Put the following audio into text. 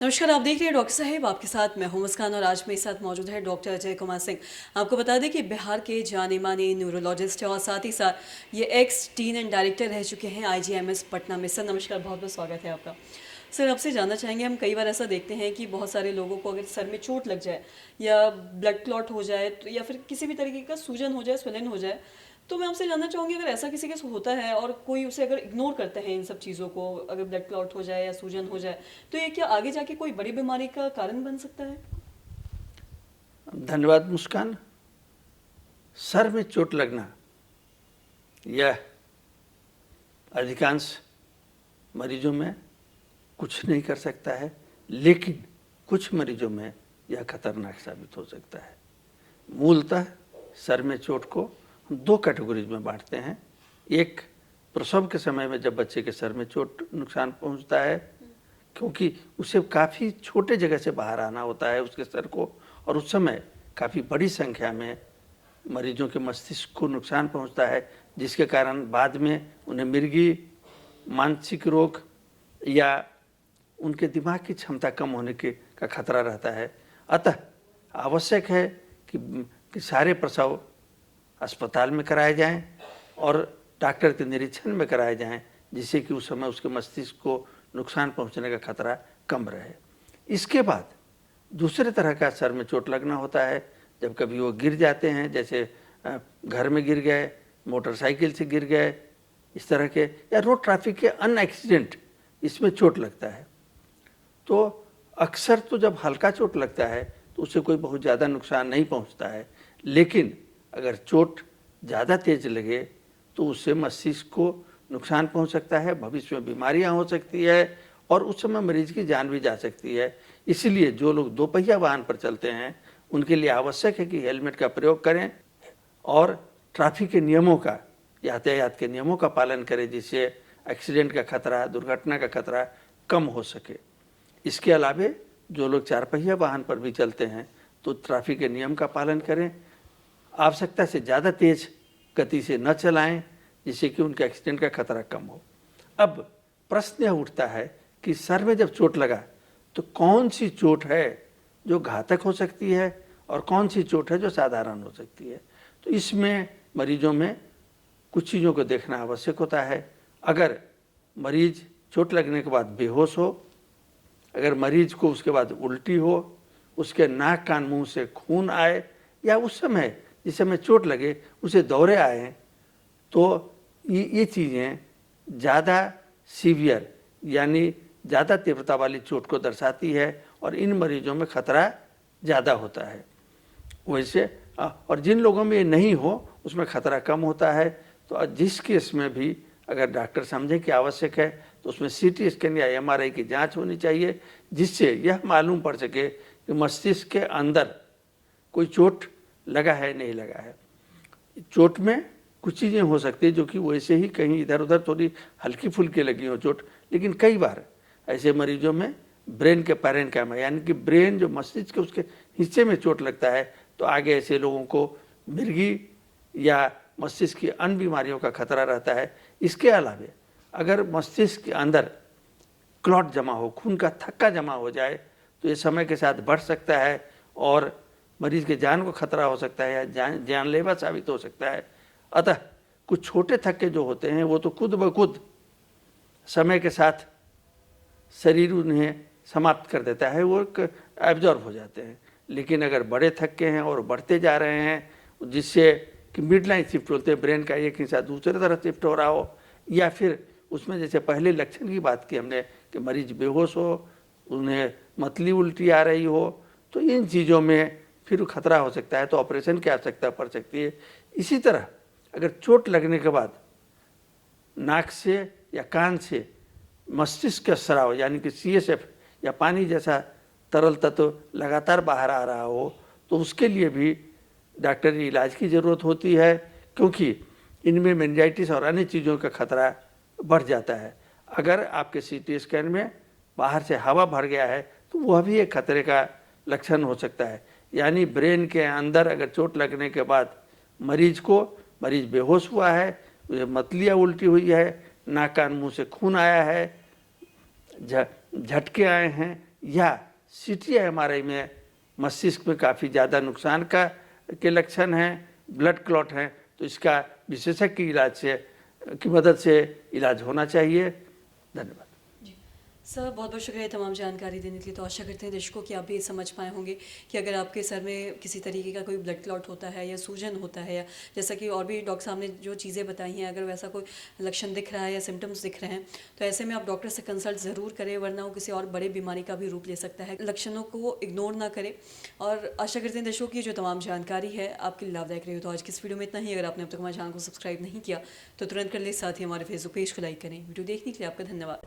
नमस्कार, आप देख रहे हैं डॉक्टर साहेब। आपके साथ मैं हूं मुस्कान और आज मेरे साथ मौजूद है डॉक्टर अजय कुमार सिंह। आपको बता दें कि बिहार के जाने माने न्यूरोलॉजिस्ट हैं और साथ ही साथ ये एक्स डीन एंड डायरेक्टर रह चुके हैं आईजीएमएस पटना में। सर नमस्कार, बहुत बहुत स्वागत है आपका। सर आपसे जानना चाहेंगे, हम कई बार ऐसा देखते हैं कि बहुत सारे लोगों को अगर सर में चोट लग जाए या ब्लड क्लॉट हो जाए तो या फिर किसी भी तरीके का सूजन हो जाए, स्वेलन हो जाए, तो मैं आपसे जानना चाहूँगी अगर ऐसा किसी के साथ होता है और कोई उसे अगर इग्नोर करते हैं इन सब चीज़ों को, अगर ब्लड क्लॉट हो जाए या सूजन हो जाए, तो ये क्या आगे जाके कोई बड़ी बीमारी का कारण बन सकता है? धन्यवाद मुस्कान। सर में चोट लगना यह अधिकांश मरीजों में कुछ नहीं कर सकता है, लेकिन कुछ मरीजों में यह खतरनाक साबित हो सकता है। मूलतः सर में चोट को हम दो कैटेगरीज में बांटते हैं। एक, प्रसव के समय में जब बच्चे के सर में चोट नुकसान पहुंचता है, क्योंकि उसे काफ़ी छोटे जगह से बाहर आना होता है उसके सर को, और उस समय काफ़ी बड़ी संख्या में मरीजों के मस्तिष्क को नुकसान पहुंचता है, जिसके कारण बाद में उन्हें मिर्गी, मानसिक रोग या उनके दिमाग की क्षमता कम होने का खतरा रहता है। अतः आवश्यक है कि सारे प्रसव अस्पताल में कराए जाएं और डॉक्टर के निरीक्षण में कराए जाएं, जिससे कि उस समय उसके मस्तिष्क को नुकसान पहुंचने का खतरा कम रहे। इसके बाद दूसरे तरह का सर में चोट लगना होता है जब कभी वो गिर जाते हैं, जैसे घर में गिर गए, मोटरसाइकिल से गिर गए, इस तरह के, या रोड ट्रैफिक के अन्य एक्सीडेंट, इसमें चोट लगता है। तो अक्सर तो जब हल्का चोट लगता है तो उससे कोई बहुत ज़्यादा नुकसान नहीं पहुंचता है, लेकिन अगर चोट ज़्यादा तेज लगे तो उससे मस्तिष्क को नुकसान पहुंच सकता है, भविष्य में बीमारियां हो सकती है और उस समय मरीज की जान भी जा सकती है। इसलिए जो लोग दोपहिया वाहन पर चलते हैं उनके लिए आवश्यक है कि हेलमेट का प्रयोग करें और ट्रैफिक के नियमों का, यातायात के नियमों का पालन करें, जिससे एक्सीडेंट का खतरा, दुर्घटना का खतरा कम हो सके। इसके अलावे जो लोग चार पहिया वाहन पर भी चलते हैं तो ट्रैफिक के नियम का पालन करें, आवश्यकता से ज़्यादा तेज गति से न चलाएं, जिससे कि उनके एक्सीडेंट का खतरा कम हो। अब प्रश्न यह उठता है कि सर में जब चोट लगा तो कौन सी चोट है जो घातक हो सकती है और कौन सी चोट है जो साधारण हो सकती है। तो इसमें मरीजों में कुछ चीज़ों को देखना आवश्यक होता है। अगर मरीज चोट लगने के बाद बेहोश हो, अगर मरीज को उसके बाद उल्टी हो, उसके नाक कान मुंह से खून आए, या उस समय जिस समय चोट लगे उसे दौरे आए, तो ये चीज़ें ज़्यादा सीवियर यानी ज़्यादा तीव्रता वाली चोट को दर्शाती है और इन मरीजों में खतरा ज़्यादा होता है। वैसे और जिन लोगों में ये नहीं हो उसमें खतरा कम होता है। तो जिस केस में भी अगर डॉक्टर समझे कि आवश्यक है तो उसमें सीटी स्कैन या एमआरआई की जांच होनी चाहिए, जिससे यह मालूम पड़ सके कि मस्तिष्क के अंदर कोई चोट लगा है नहीं लगा है। चोट में कुछ चीज़ें हो सकती है जो कि वैसे ही कहीं इधर उधर थोड़ी हल्की फुल्की लगी हो चोट, लेकिन कई बार ऐसे मरीजों में ब्रेन के पैरेन्काइमा यानी कि ब्रेन जो मस्तिष्क के उसके हिस्से में चोट लगता है, तो आगे ऐसे लोगों को मिर्गी या मस्तिष्क की अन्य बीमारियों का खतरा रहता है। इसके अलावा अगर मस्तिष्क के अंदर क्लॉट जमा हो, खून का थक्का जमा हो जाए, तो ये समय के साथ बढ़ सकता है और मरीज के जान को खतरा हो सकता है या जानलेवा साबित हो सकता है। अतः कुछ छोटे थक्के जो होते हैं वो तो खुद ब खुद समय के साथ शरीर उन्हें समाप्त कर देता है, वो एब्जॉर्ब हो जाते हैं। लेकिन अगर बड़े थक्के हैं और बढ़ते जा रहे हैं, जिससे कि मिड लाइन शिफ्ट होते हैं, ब्रेन का एक हिस्सा दूसरे तरफ शिफ्ट हो रहा हो, या फिर उसमें जैसे पहले लक्षण की बात की हमने कि मरीज बेहोश हो, उन्हें मतली उल्टी आ रही हो, तो इन चीज़ों में फिर खतरा हो सकता है, तो ऑपरेशन की आवश्यकता पड़ सकती है। इसी तरह अगर चोट लगने के बाद नाक से या कान से मस्तिष्क का स्राव यानी कि सीएसएफ या पानी जैसा तरल तत्व लगातार बाहर आ रहा हो, तो उसके लिए भी डॉक्टरी इलाज की ज़रूरत होती है, क्योंकि इनमें मेनिंजाइटिस और अन्य चीज़ों का खतरा बढ़ जाता है। अगर आपके सीटी स्कैन में बाहर से हवा भर गया है तो वह भी एक खतरे का लक्षण हो सकता है। यानी ब्रेन के अंदर अगर चोट लगने के बाद मरीज बेहोश हुआ है, मतलियाँ उल्टी हुई है, नाक कान मुंह से खून आया है, झटके आए हैं या सीटी एमआरआई में मस्तिष्क में काफ़ी ज़्यादा नुकसान के लक्षण हैं, ब्लड क्लॉट हैं, तो इसका विशेषज्ञ की इलाज से की मदद से इलाज होना चाहिए। धन्यवाद। जी सर, बहुत बहुत शुक्रिया तमाम जानकारी देने के लिए। तो आशा करते हैं दर्शकों कि आप भी समझ पाए होंगे कि अगर आपके सर में किसी तरीके का कोई ब्लड क्लॉट होता है या सूजन होता है, या जैसा कि और भी डॉक्टर साहब ने जो चीज़ें बताई हैं, अगर वैसा कोई लक्षण दिख रहा है या सिम्टम्स दिख रहे हैं, तो ऐसे में आप डॉक्टर से कंसल्ट ज़रूर करें, वरना वो किसी और बड़े बीमारी का भी रूप ले सकता है। लक्षणों को इग्नोर ना करें। और आशा करते हैं दर्शकों की जो तमाम जानकारी है आपके लिए लाभदायक रही हो। तो आज की इस वीडियो में इतना ही। अगर आपने अब तक हमारे चैनल को सब्सक्राइब नहीं किया तो तुरंत कर ले, साथ ही हमारे फेसबुक पेज को लाइक करें। वीडियो देखने के लिए आपका धन्यवाद।